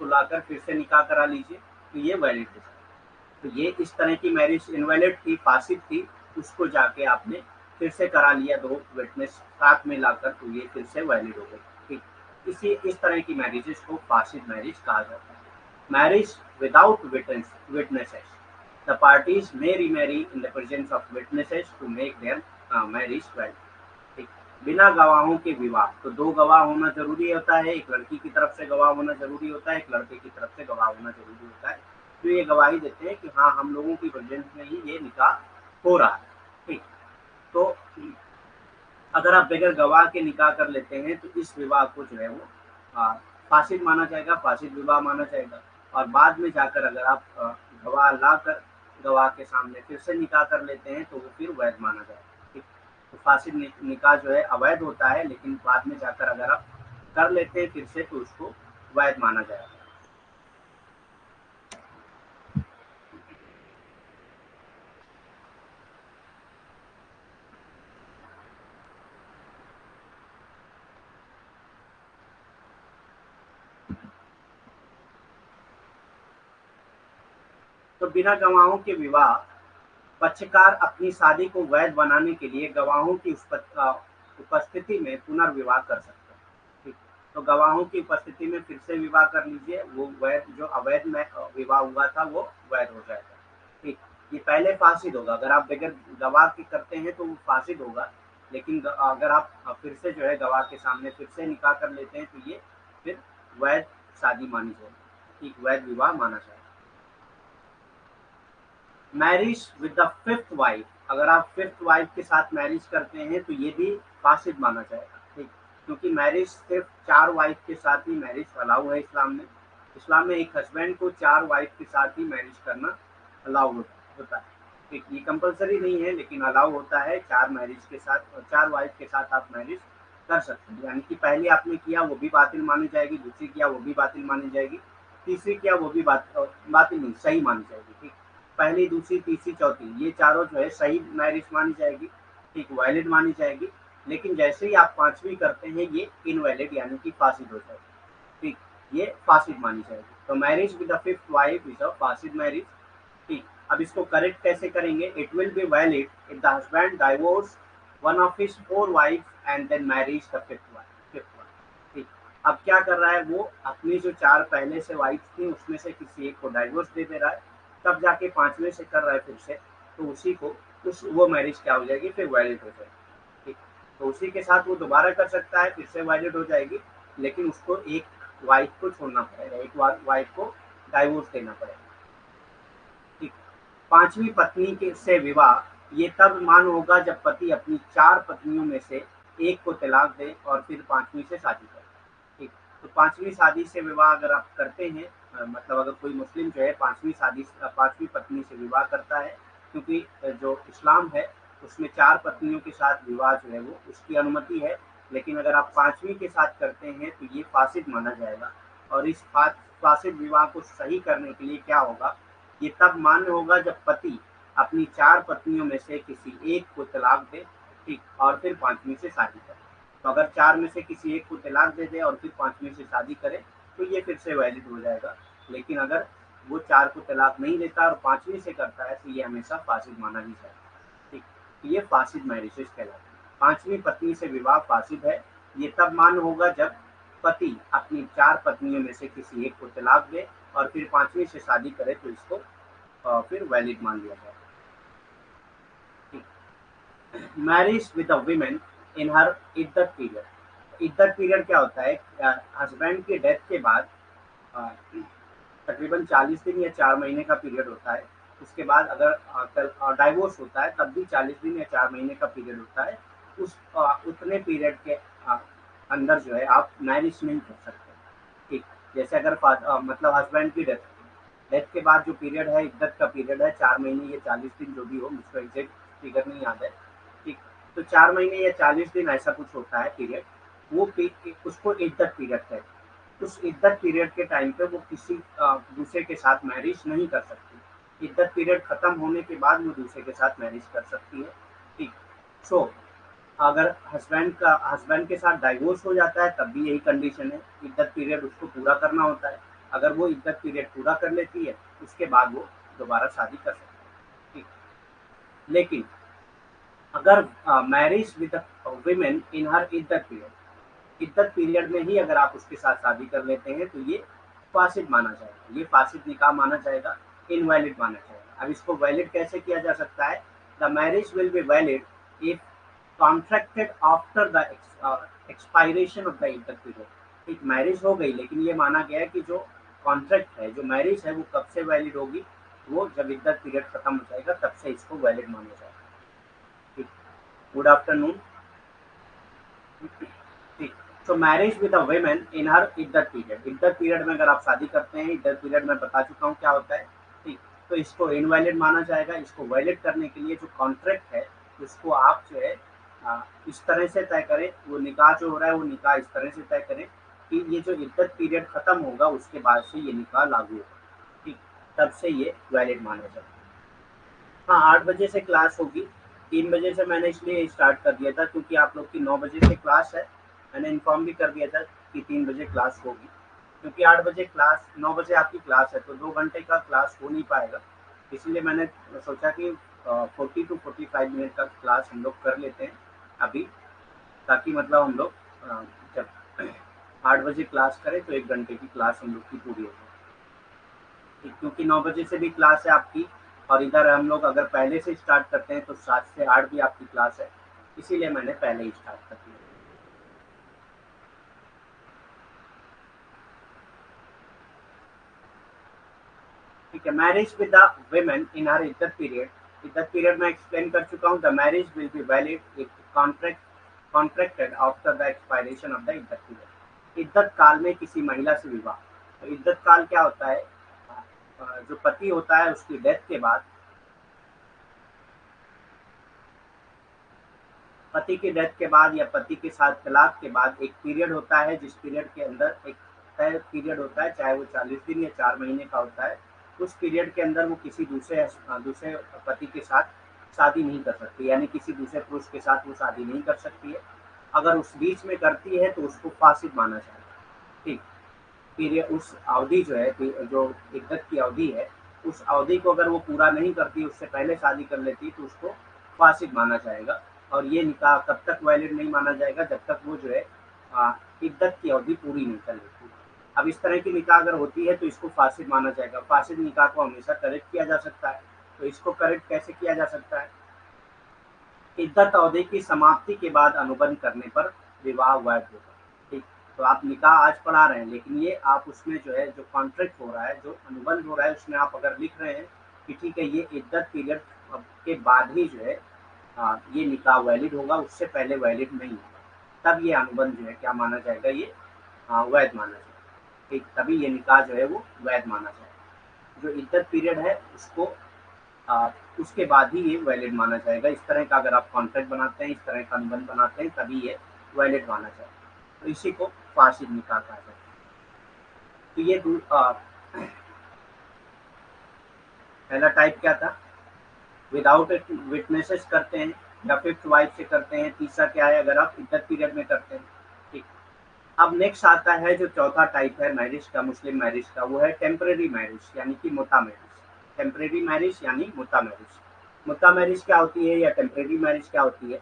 लाकर फिर से निकाह करा लीजिए तो ये वैलिड हो जाएगा। तो ये इस तरह की मैरिज इनवैलिड थी, फासिद थी, उसको जाके आपने फिर से करा लिया दो विटनेस साथ में लाकर, तो ये फिर से वैलिड हो गई। ठीक, इस तरह की मैरिजेस को फासिद मैरिज कहा जाता है। Marriage without witnesses, the parties may remarry in the presence of witnesses to make their marriage valid. ठीक, बिना गवाहों के विवाह। तो दो गवाह होना जरूरी होता है, एक लड़की की तरफ से गवाह होना जरूरी होता है, एक लड़के की तरफ से गवाह होना जरूरी होता है। तो ये गवाही देते हैं कि हाँ, हम लोगों की प्रेजेंस में ही ये निकाह हो रहा है। ठीक, तो अगर आप बगैर गवाह के निकाह कर लेते हैं तो इस विवाह को जो है वो फासिद माना जाएगा, फासिद विवाह माना जाएगा। और बाद में जाकर अगर आप गवाह लाकर गवाह के सामने फिर से निकाह कर लेते हैं तो वो फिर वैध माना जाएगा। ठीक, तो फासिद निकाह जो है अवैध होता है, लेकिन बाद में जाकर अगर आप कर लेते हैं फिर से तो उसको वैध माना जाएगा। तो बिना गवाहों के विवाह, पक्षकार अपनी शादी को वैध बनाने के लिए गवाहों की उपस्थिति में पुनर्विवाह कर सकते हैं। ठीक, तो गवाहों की उपस्थिति में फिर से विवाह कर लीजिए, वो वैध, जो अवैध में विवाह हुआ था वो वैध हो जाएगा। ठीक, ये पहले फासिद होगा। अगर आप बगैर गवाह के करते हैं तो वो फासिद होगा, लेकिन अगर आप फिर से जो है गवाह के सामने फिर से निकाह कर लेते हैं तो ये फिर वैध शादी मानी जाएगी। ठीक, वैध विवाह माना जाएगा। Marriage with the fifth wife, अगर आप फिफ्थ वाइफ के साथ मैरिज करते हैं तो ये भी फासिद माना जाएगा। ठीक, क्योंकि मैरिज सिर्फ चार वाइफ के साथ ही मैरिज अलाउ है इस्लाम में। इस्लाम में एक हस्बैंड को चार वाइफ के साथ ही मैरिज करना अलाउ होता है। ठीक, ये कंपलसरी नहीं है लेकिन अलाउ होता है। चार मैरिज के साथ, चार वाइफ के साथ आप मैरिज कर सकते हैं। यानी कि पहली आपने किया वो भी बातिल मानी जाएगी, दूसरी किया वो भी बातिल मानी जाएगी, तीसरी किया वो भी बातिल नहीं, सही मानी जाएगी। ठीक, पहली, दूसरी, तीसरी, चौथी, ये चारों जो है सही मैरिज मानी जाएगी। ठीक, वैलिड मानी जाएगी। लेकिन जैसे ही आप पांचवी करते हैं ये इनवैलिड यानी कि फासिद हो जाएगी। ठीक, ये फासिद मानी जाएगी। तो marriage with the fifth wife is a फासिद मैरिज। ठीक, अब इसको करेक्ट कैसे करेंगे, it will be valid if the husband divorce one of his four wife and then marriage the fifth wife. ठीक, अब क्या कर रहा है, वो अपनी जो चार पहले से वाइफ थी उसमें से किसी एक को डाइवोर्स दे दे रहा है, तब जाके पांचवें से कर रहा है फिर से, तो उसी को वो मैरिज क्या हो जाएगी, फिर वैलिड हो जाएगी। ठीक, तो उसी के साथ वो दोबारा कर सकता है, फिर से वैलिड हो जाएगी, लेकिन उसको एक वाइफ को छोड़ना पड़ेगा, एक वाइफ को डाइवोर्स देना पड़ेगा। ठीक, पांचवी पत्नी के से विवाह ये तब मान होगा जब पति अपनी चार पत्नियों में से एक को तलाक दे और फिर पांचवी से शादी करे। ठीक, तो पांचवी शादी से विवाह अगर आप करते हैं, मतलब अगर कोई मुस्लिम जो है पांचवी पत्नी से विवाह करता है, क्योंकि जो इस्लाम है उसमें चार पत्नियों के साथ विवाह जो है वो उसकी अनुमति है, लेकिन अगर आप पांचवी के साथ करते हैं तो ये फासिद माना जाएगा। और इस फासिद विवाह को सही करने के लिए क्या होगा, ये तब मान्य होगा जब पति अपनी चार पत्नियों में से किसी एक को तलाक दे। ठीक, और फिर पांचवी से शादी करे। तो अगर चार में से किसी एक को तलाक दे दे और फिर पांचवी से शादी करे तो ये फिर से वैलिड हो जाएगा। लेकिन अगर वो चार को तलाक नहीं देता और पांचवी से करता है तो ये हमेशा फासिद माना ही जाएगा। ठीक, तो ये फासिद मैरिजेस कहलाते हैं। पांचवी पत्नी से विवाह फासिद है, ये तब मान्य होगा जब पति अपनी चार पत्नियों में से किसी एक को तलाक दे और फिर पांचवी से शादी करे तो इसको फिर वैलिड मान लिया जाएगा। Marriage with a women in her इद्दत पीरियड, इद्दत पीरियड क्या होता है, हस्बैंड की डेथ के बाद अ, तकरीबन 40 दिन या 4 महीने का पीरियड होता है। उसके बाद अगर डाइवोर्स होता है तब भी 40 दिन या 4 महीने का पीरियड होता है। उतने पीरियड के अंदर जो है आप मैरिज नहीं कर सकते। ठीक, जैसे अगर मतलब हस्बैंड की डेथ डेथ के बाद जो पीरियड है, इद्दत का पीरियड है 4 महीने या 40 दिन जो भी हो, मुझको एग्जैक्ट फिगर नहीं याद है। ठीक, तो 4 महीने या 40 दिन ऐसा कुछ होता है पीरियड, उसको इद्दत पीरियड कहते हैं। उस इद्दत पीरियड के टाइम पे वो किसी दूसरे के साथ मैरिज नहीं कर सकती। इद्दत पीरियड खत्म होने के बाद वो दूसरे के साथ मैरिज कर सकती है। ठीक, सो अगर हस्बैंड के साथ डाइवोर्स हो जाता है तब भी यही कंडीशन है, इद्दत पीरियड उसको पूरा करना होता है। अगर वो इद्दत पीरियड पूरा कर लेती है उसके बाद वो दोबारा शादी कर सकती है। ठीक, लेकिन अगर marriage with women in her इद्दत पीरियड में ही अगर आप उसके साथ शादी कर लेते हैं तो ये फासिद माना जाएगा, ये फासिद निकाह माना जाएगा, इनवैलिड माना जाएगा। अब इसको वैलिड कैसे किया जा सकता है? The marriage will be valid if contracted after the expiration of the इद्दत पीरियड। एक मैरिज हो गई लेकिन ये माना गया है कि जो कॉन्ट्रैक्ट है, जो मैरिज है, वो कब से वैलिड होगी? वो जब इद्दत पीरियड खत्म हो जाएगा तब से इसको वैलिड माना जाएगा। ठीक, गुड आफ्टरनून। ठीक, तो marriage with a women in her इद्दत पीरियड, इद्दत पीरियड में अगर आप शादी करते हैं, इद्दत पीरियड में बता चुका हूँ क्या होता है। ठीक, तो इसको इनवैलिड माना जाएगा। इसको वैलिड करने के लिए जो कॉन्ट्रैक्ट है उसको आप जो है इस तरह से तय करें, वो निकाह जो हो रहा है वो निकाह इस तरह से तय करें कि ये जो इद्दत पीरियड खत्म होगा उसके बाद से ये निकाह लागू होगा। ठीक, तब से ये वैलिड माना जाएगा। हाँ, 8 बजे से क्लास होगी। 3 बजे से मैंने इसलिए स्टार्ट कर दिया था क्योंकि आप लोग की 9 बजे से क्लास है। मैंने इन्फॉर्म भी कर दिया था कि 3 बजे क्लास होगी, क्योंकि 8 बजे क्लास, 9 बजे आपकी क्लास है तो 2 घंटे का क्लास हो नहीं पाएगा। इसलिए मैंने सोचा कि 40 टू 45 मिनट का क्लास हम लोग कर लेते हैं अभी, ताकि मतलब हम लोग जब 8 बजे क्लास करें तो 1 घंटे की क्लास हम लोग की पूरी हो जाए। क्योंकि 9 बजे से भी क्लास है आपकी, और इधर हम लोग अगर पहले से स्टार्ट करते हैं तो 7 से 8 भी आपकी क्लास है, इसीलिए मैंने पहले ही स्टार्ट कर दिया। ठीक है, marriage with the women in her इद्दत पीरियड में एक्सप्लेन कर चुका हूँ। The marriage will be valid if contracted after the expiration of the इद्दत पीरियड। इद्दत काल में किसी महिला से विवाह। तो इद्दत काल क्या होता है? जो पति होता है उसकी डेथ के बाद, पति की डेथ के बाद या पति के साथ तलाक के बाद एक पीरियड होता है, जिस पीरियड के अंदर एक तय पीरियड होता है, चाहे वो 40 दिन या 4 महीने का होता है। उस पीरियड के अंदर वो किसी दूसरे पति के साथ शादी नहीं कर सकती, यानी किसी दूसरे पुरुष के साथ वो शादी नहीं कर सकती है। अगर उस बीच में करती है तो उसको फासिद माना जाएगा। ठीक, पीरियड उस अवधि जो है, जो इद्दत की अवधि है, उस अवधि को अगर वो पूरा नहीं करती, उससे पहले शादी कर लेती, तो उसको फासिद माना जाएगा। और ये निकाह तब तक वैलिड नहीं माना जाएगा जब तक वो जो है इद्दत की अवधि पूरी नहीं कर लेती। अब इस तरह की निकाह अगर होती है तो इसको फासिद माना जाएगा। फासिद निकाह को हमेशा करेक्ट किया जा सकता है। तो इसको करेक्ट कैसे किया जा सकता है? इद्दत अवधि की समाप्ति के बाद अनुबंध करने पर विवाह वैध होगा। ठीक, तो आप निकाह आज पढ़ा रहे हैं, लेकिन ये आप उसमें जो है, जो कॉन्ट्रैक्ट हो रहा है, जो अनुबंध हो रहा है, उसमें आप अगर लिख रहे हैं कि ठीक है ये इद्दत पीरियड के बाद ही जो है ये निकाह वैलिड होगा, उससे पहले वैलिड नहीं होगा, तब ये अनुबंध जो है क्या माना जाएगा? ये वैध माना जाएगा। ठीक, तभी ये निकाह जो है वो वैध माना जाएगा। जो इद्दत पीरियड है उसको उसके बाद ही ये वैलिड माना जाएगा। इस तरह का अगर आप कॉन्ट्रैक्ट बनाते हैं, इस तरह का अनुबंध बनाते हैं, तभी ये वैलिड माना जाएगा। तो इसी को फासिद निकाह कहा जाता है। तो ये पहला टाइप क्या था? विदाउट विटनेसेस करते हैं या फिफ्थ वाइफ से करते हैं। तीसरा क्या है? अगर आप इद्दत पीरियड में करते हैं। ठीक, अब नेक्स्ट आता है जो चौथा टाइप है मैरिज का, मुस्लिम मैरिज का, वो है टेम्परेरी मैरिज यानी कि मुता मैरिज। टेम्परेरी मैरिज यानी मुता मैरिज। मुता मैरिज क्या होती है या टेम्परेरी मैरिज क्या होती है?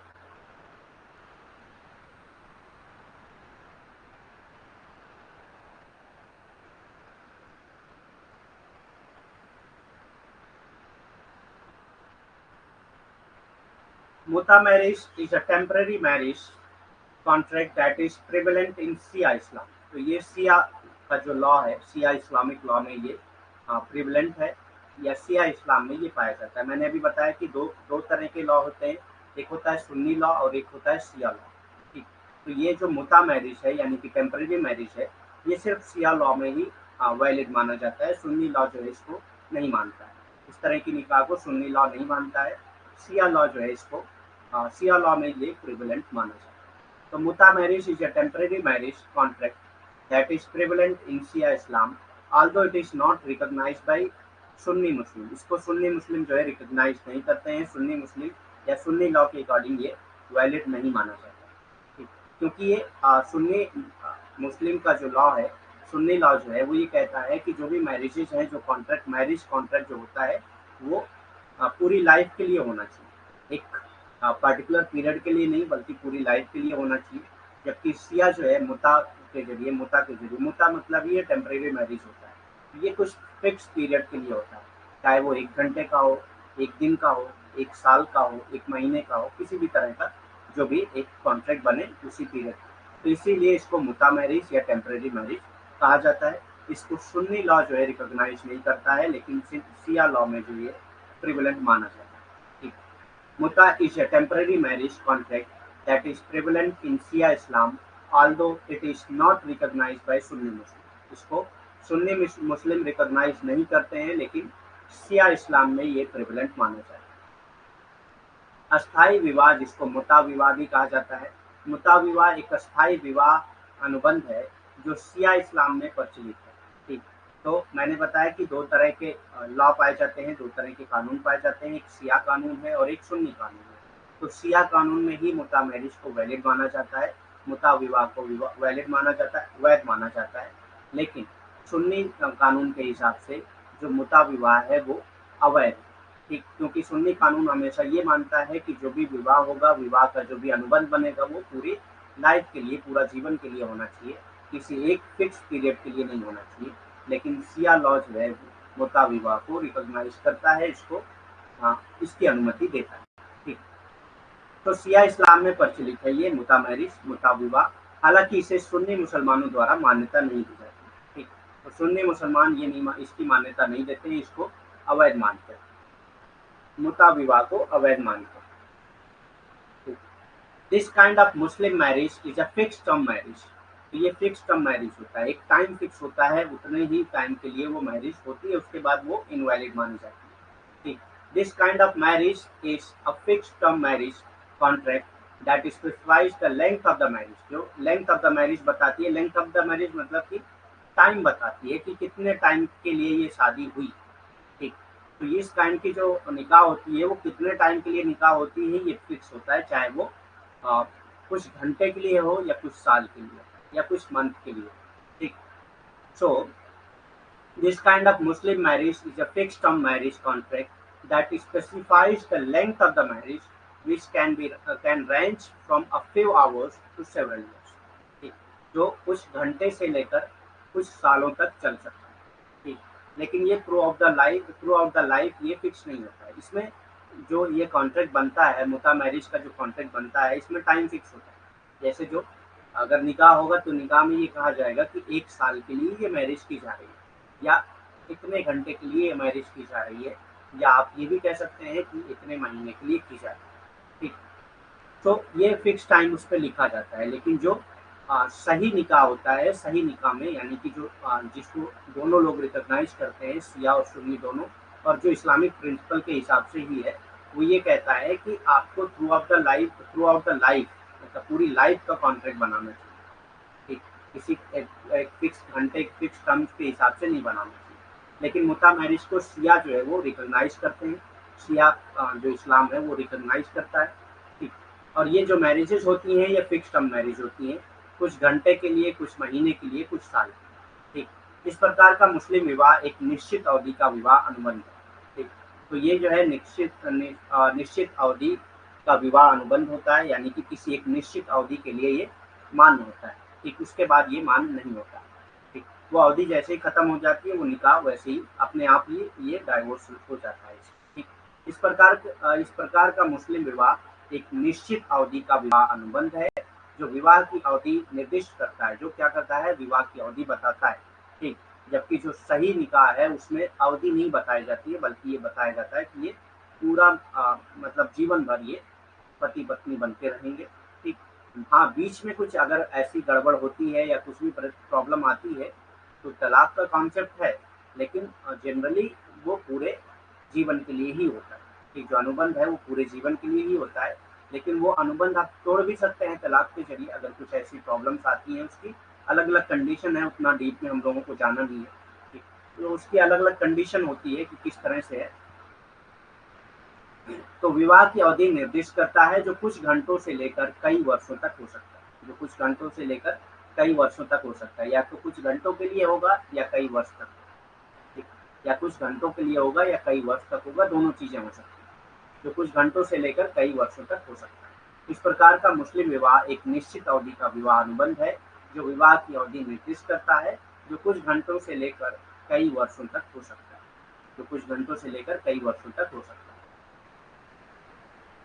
Muta marriage is a temporary marriage contract that is prevalent in Shia Islam. तो ये शिया का जो लॉ है, शिया इस्लामिक लॉ में ये प्रिवेलेंट है या शिया इस्लाम में ये पाया जाता है। मैंने अभी बताया कि दो दो तरह के लॉ होते हैं, एक होता है सुन्नी लॉ और एक होता है शिया लॉ। ठीक, तो ये जो मुता मैरिज है यानी कि टेम्परेरी मैरिज है, ये सिर्फ शिया लॉ में ही वैलिड माना जाता है। सुन्नी लॉ जो है इसको नहीं मानता है, इस तरह की निकाह को सुन्नी लॉ नहीं मानता है। शिया लॉ जो है इसको शिया लॉ में ये प्रिवेलेंट माना जाता है। तो मुता marriage is a temporary marriage contract that is prevalent in Shia Islam, although it is not recognized by Sunni मुस्लिम। इसको सुन्नी मुस्लिम जो है रिकॉग्नाइज नहीं करते हैं। सुन्नी मुस्लिम या सुन्नी लॉ के अकॉर्डिंग ये वैलिड नहीं माना जाता, ठीक, क्योंकि ये सुन्नी मुस्लिम का जो लॉ है, सुन्नी लॉ जो है वो ये कहता है कि जो भी मैरिजेज हैं, जो कॉन्ट्रैक्ट मैरिज कॉन्ट्रैक्ट जो होता है वो पूरी लाइफ के लिए होना चाहिए, एक पर्टिकुलर पीरियड के लिए नहीं बल्कि पूरी लाइफ के लिए होना चाहिए। जबकि शिया जो है मुता के जरिए, मुता मतलब ये टेम्परेरी मैरिज होता है, ये कुछ फिक्स पीरियड के लिए होता है, चाहे वो 1 घंटे का हो, 1 दिन का हो, 1 साल का हो, 1 महीने का हो, किसी भी तरह का जो भी एक कॉन्ट्रैक्ट बने उसी पीरियड। तो इसीलिए इसको मुता मैरिज या टेम्परेरी मैरिज कहा जाता है। इसको सुन्नी लॉ जो है रिकॉग्नाइज नहीं करता है, लेकिन शिया लॉ में जो ये प्रिवेलेंट माना जाता है। ठीक, Muta is a temporary marriage contract that is prevalent in Shia Islam, although it is not recognized by Sunni Muslim. इसको सुन्नी मुस्लिम रिकॉग्नाइज नहीं करते हैं, लेकिन शिया इस्लाम में ये प्रिवेलेंट माना जाता है। अस्थाई विवाह, जिसको मुता विवाह भी कहा जाता है। मुता विवाह एक अस्थाई विवाह अनुबंध है जो शिया इस्लाम में प्रचलित है। ठीक, तो मैंने बताया कि दो तरह के लॉ पाए जाते हैं, दो तरह के कानून पाए जाते हैं, एक शिया कानून है और एक सुन्नी कानून है। तो शिया कानून में ही मुता मैरिज को वैलिड माना जाता है, मुता विवाह को वैलिड माना जाता है, वैध माना जाता है। लेकिन सुन्नी कानून के हिसाब से जो मुता विवाह है वो अवैध, ठीक, क्योंकि सुन्नी कानून हमेशा ये मानता है कि जो भी विवाह होगा, विवाह का जो भी अनुबंध बनेगा वो पूरी लाइफ के लिए, पूरा जीवन के लिए होना चाहिए, किसी एक फिक्स पीरियड के लिए नहीं होना चाहिए। लेकिन शिया लॉ जो है मुता विवाह को रिकॉग्नाइज करता है, इसको इसकी अनुमति देता है। ठीक, तो शिया इस्लाम में प्रचलित है ये मुता मैरिज, मुता विवाह। हालांकि इसे सुन्नी मुसलमानों द्वारा मान्यता नहीं दी जाती। ठीक, तो सुन्नी मुसलमान ये नहीं, इसकी मान्यता नहीं देते हैं, इसको अवैध मानते हैं, मुता विवाह को अवैध मानते हैं। This kind of Muslim marriage is a fix term marriage. तो ये फिक्स टर्म मैरिज होता है, एक टाइम फिक्स होता है, उतने ही टाइम के लिए वो मैरिज होती है, उसके बाद वो इनवैलिड मानी जाती है। ठीक, this kind of marriage is a fix term marriage contract that specifies the length of the marriage. जो लेंथ ऑफ द मैरिज बताती है, लेंथ ऑफ द मैरिज मतलब कि टाइम बताती है कि कितने टाइम के लिए ये शादी हुई। ठीक, तो इस काइंड की जो निकाह होती है वो कितने टाइम के लिए निकाह होती है ये फिक्स होता है, चाहे वो कुछ घंटे के लिए हो या कुछ साल के लिए या कुछ मंथ के लिए। ठीक, so this kind of Muslim marriage is a fixed term marriage contract that specifies the length of the marriage which can range from a few hours to several years। ठीक, जो कुछ घंटे से लेकर कुछ सालों तक चल सकता है। ठीक, लेकिन ये थ्रू आउट द लाइफ ये फिक्स नहीं होता है। इसमें जो ये कॉन्ट्रैक्ट बनता है, मुता मैरिज का जो कॉन्ट्रैक्ट बनता है, इसमें टाइम फिक्स होता है। जैसे जो अगर निकाह होगा तो निकाह में ये कहा जाएगा कि 1 साल के लिए ये मैरिज की जा रही है, या इतने घंटे के लिए ये मैरिज की जा रही है, या आप ये भी कह सकते हैं कि इतने महीने के लिए की जा रही है। ठीक, तो ये फिक्स टाइम उस पर लिखा जाता है। लेकिन जो सही निकाह होता है, सही निकाह में यानी कि जो जिसको दोनों लोग रिकॉग्नाइज करते हैं, शिया और सुन्नी दोनों, और जो इस्लामिक प्रिंसिपल के हिसाब से ही है, वो ये कहता है कि आपको थ्रू आउट द लाइफ मतलब पूरी लाइफ का कॉन्ट्रैक्ट बनाना चाहिए। ठीक, किसी एक फिक्स घंटे, फिक्स टर्म्स के हिसाब से नहीं बनाना चाहिए। लेकिन मुता मैरिज को शिया जो है वो रिकॉग्नाइज करते हैं, शिया जो इस्लाम है वो रिकॉग्नाइज करता है। ठीक, और ये जो मैरिजेज होती हैं ये फिक्स टर्म मैरिज होती हैं, कुछ घंटे के लिए, कुछ महीने के लिए, कुछ साल के लिए। ठीक, इस प्रकार का मुस्लिम विवाह एक निश्चित अवधि का विवाह अनुबंध है। ठीक, तो ये जो है निश्चित अवधि का विवाह अनुबंध होता है, यानी कि किसी एक निश्चित अवधि के लिए ये मान्य होता है। ठीक, उसके बाद ये मान्य नहीं होता। ठीक, वो अवधि जैसे ही खत्म हो जाती है, वो निकाह वैसे ही अपने आप ही ये डाइवोर्स हो जाता है। ठीक, इस प्रकार का मुस्लिम विवाह एक निश्चित अवधि का विवाह अनुबंध है जो विवाह की अवधि निर्दिष्ट करता है, जो क्या करता है, विवाह की अवधि बताता है, ठीक। जबकि जो सही निकाह है उसमें अवधि नहीं बताई जाती है, बल्कि ये बताया जाता है कि ये पूरा मतलब जीवन भर ये पति पत्नी बनते रहेंगे, ठीक। हाँ, बीच में कुछ अगर ऐसी गड़बड़ होती है या कुछ भी प्रॉब्लम आती है तो तलाक का कॉन्सेप्ट है, लेकिन जनरली वो पूरे जीवन के लिए ही होता है, कि जो अनुबंध है वो पूरे जीवन के लिए ही होता है। लेकिन वो अनुबंध आप तोड़ भी सकते हैं तलाक के जरिए, अगर कुछ ऐसी प्रॉब्लम्स आती हैं, उसकी अलग अलग कंडीशन है, उतना डीप में हम लोगों को जाना नहीं है, ठीक। तो उसकी अलग अलग कंडीशन होती है कि किस तरह से है। तो विवाह की अवधि निर्दिष्ट करता है जो कुछ घंटों से लेकर कई वर्षों तक हो सकता है, जो कुछ घंटों से लेकर कई वर्षों तक हो सकता है, या तो कुछ घंटों के लिए होगा या कई वर्ष तक, ठीक। या कुछ घंटों के लिए होगा या कई वर्ष तक होगा, दोनों चीजें हो सकती हैं। जो कुछ घंटों से लेकर कई वर्षों तक हो सकता है। इस प्रकार का मुस्लिम विवाह एक निश्चित अवधि का विवाह अनुबंध है, जो विवाह की अवधि निर्दिष्ट करता है, जो कुछ घंटों से लेकर कई वर्षों तक हो सकता है, जो कुछ घंटों से लेकर कई वर्षों तक हो सकता है।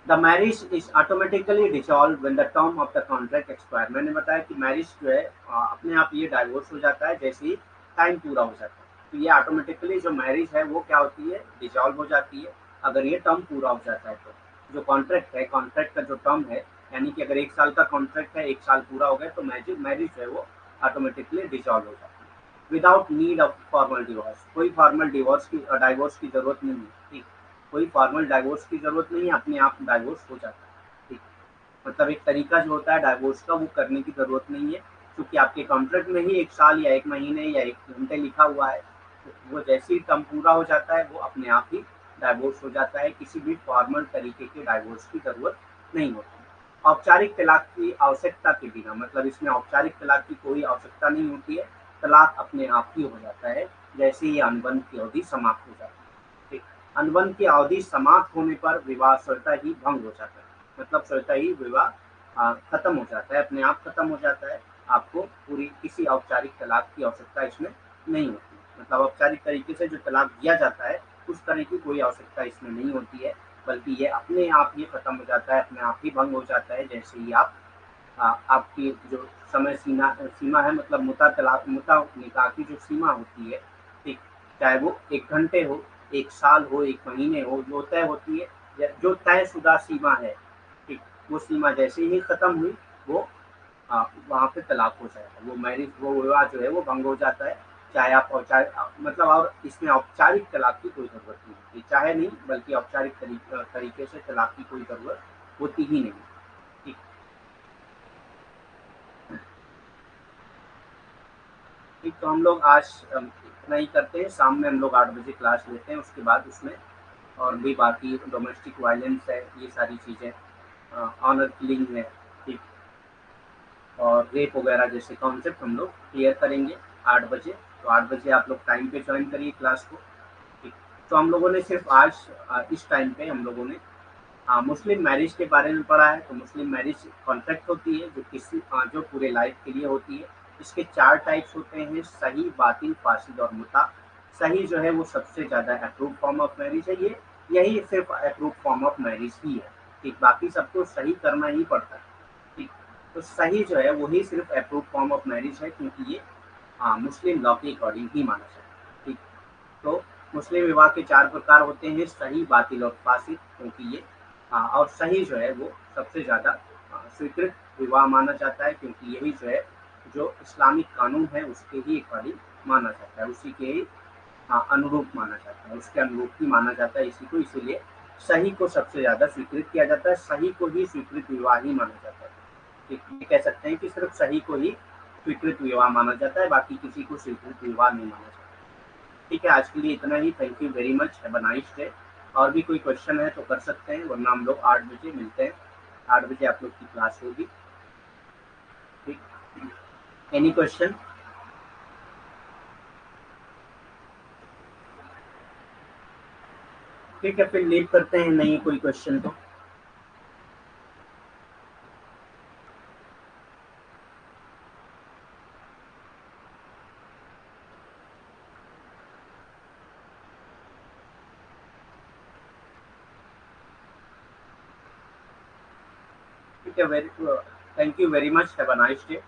The marriage is automatically dissolve when the term of the contract expire. मैंने बताया कि मैरिज जो है अपने आप ये डाइवोर्स हो जाता है जैसे ही टाइम पूरा हो जाता है। तो ये ऑटोमेटिकली जो मैरिज है वो क्या होती है, डिसॉल्व हो जाती है अगर ये टर्म पूरा हो जाता है। तो जो कॉन्ट्रैक्ट है, कॉन्ट्रैक्ट का जो टर्म है, यानी कि अगर 1 साल का कॉन्ट्रैक्ट है, 1 साल पूरा हो गया तो मैरिज जो है वो ऑटोमेटिकली डिसॉल्व हो जाती है without need of formal divorce. कोई फॉर्मल डाइवोर्स की जरूरत नहीं है, ठीक। कोई फॉर्मल डाइवोर्स की जरूरत नहीं है, अपने आप डाइवोर्स हो जाता है, ठीक। मतलब एक तरीका जो होता है डाइवोर्स का वो करने की जरूरत नहीं है, क्योंकि आपके कॉन्ट्रैक्ट में ही 1 साल या 1 महीने या 1 घंटे लिखा हुआ है। तो वो जैसे ही टर्म पूरा हो जाता है वो अपने आप ही डाइवोर्स हो जाता है, किसी भी फॉर्मल तरीके के डाइवोर्स की जरूरत नहीं होती। औपचारिक तलाक की आवश्यकता के बिना, मतलब इसमें औपचारिक तलाक की कोई आवश्यकता नहीं होती है, तलाक अपने आप ही हो जाता है जैसे ही अनुबंध की अवधि समाप्त हो जाती है, ठीक। अनुबंध की अवधि समाप्त होने पर विवाह स्वतः ही भंग हो जाता है, मतलब स्वतः ही विवाह खत्म हो जाता है, अपने आप खत्म हो जाता है। आपको पूरी किसी औपचारिक तलाक की आवश्यकता इसमें नहीं होती, मतलब औपचारिक तरीके से जो तलाक दिया जाता है उस तरह की कोई आवश्यकता इसमें नहीं होती है, बल्कि ये अपने आप ही खत्म हो जाता है, अपने आप ही भंग हो जाता है जैसे ही आप आपकी जो समय सीमा है, मतलब मुता निकाह की जो सीमा होती है, ठीक। चाहे वो 1 घंटे हो, 1 साल हो, 1 महीने हो, जो तय होती है, जो तयशुदा सीमा है, ठीक। वो सीमा जैसे ही खत्म हुई वो वहाँ पे तलाक हो जाएगा, वो विवाह जो है वो भंग हो जाता है। चाहे आप मतलब, और इसमें औपचारिक तलाक की कोई जरूरत नहीं होती, चाहे नहीं बल्कि औपचारिक तरीके से तलाक की कोई जरूरत होती ही नहीं, ठीक। ठीक, तो हम लोग आज इतना ही करते हैं। शाम में हम लोग 8 बजे क्लास लेते हैं, उसके बाद उसमें और भी बाकी डोमेस्टिक वायलेंस है, ये सारी चीज़ें, ऑनर किलिंग है, ठीक, और रेप वगैरह जैसे कॉन्सेप्ट हम लोग क्लियर करेंगे 8 बजे। तो 8 बजे आप लोग टाइम पे ज्वाइन करिए क्लास को, ठीक। तो हम लोगों ने सिर्फ आज इस टाइम पे हम लोगों ने मुस्लिम मैरिज के बारे में पढ़ा है। तो मुस्लिम मैरिज कॉन्ट्रैक्ट होती है जो जो पूरे लाइफ के लिए होती है। इसके 4 टाइप्स होते हैं, सही, बातिल, फासिद और मुता। सही जो है वो सबसे ज़्यादा अप्रूव फॉर्म ऑफ मैरिज है, ये यही सिर्फ अप्रूव फॉर्म ऑफ मैरिज ही है, ठीक। बाकी सबको सही करना ही पड़ता है, ठीक। तो सही जो है वही सिर्फ अप्रूव फॉर्म ऑफ मैरिज है, क्योंकि ये मुस्लिम लॉ के अकॉर्डिंग ही माना जाता है, ठीक। तो मुस्लिम विवाह के 4 प्रकार होते हैं, सही, बातिल और फासिद, क्योंकि ये और सही जो है वो सबसे ज़्यादा स्वीकृत विवाह माना जाता है, क्योंकि यही जो है जो इस्लामिक कानून है उसके ही अकॉर्डिंग माना जाता है, उसी के ही अनुरूप माना जाता है, उसके अनुरूप ही माना जाता है इसी को, इसीलिए सही को सबसे ज़्यादा स्वीकृत किया जाता है, सही को ही स्वीकृत विवाह ही माना जाता है। ठीक, ये कह सकते हैं कि सिर्फ सही को ही स्वीकृत विवाह माना जाता है, बाकी किसी को स्वीकृत विवाह नहीं माना जाता। ठीक है, आज के लिए इतना ही। Thank you very much, have a nice day. और भी कोई क्वेश्चन है तो कर सकते हैं, वरना हम लोग 8 बजे मिलते हैं। 8 बजे आप लोग की क्लास होगी, ठीक। Any question? ठीक है, फिर लीव करते हैं, नहीं कोई क्वेश्चन तो। ठीक है, very thank you very much, have a nice day.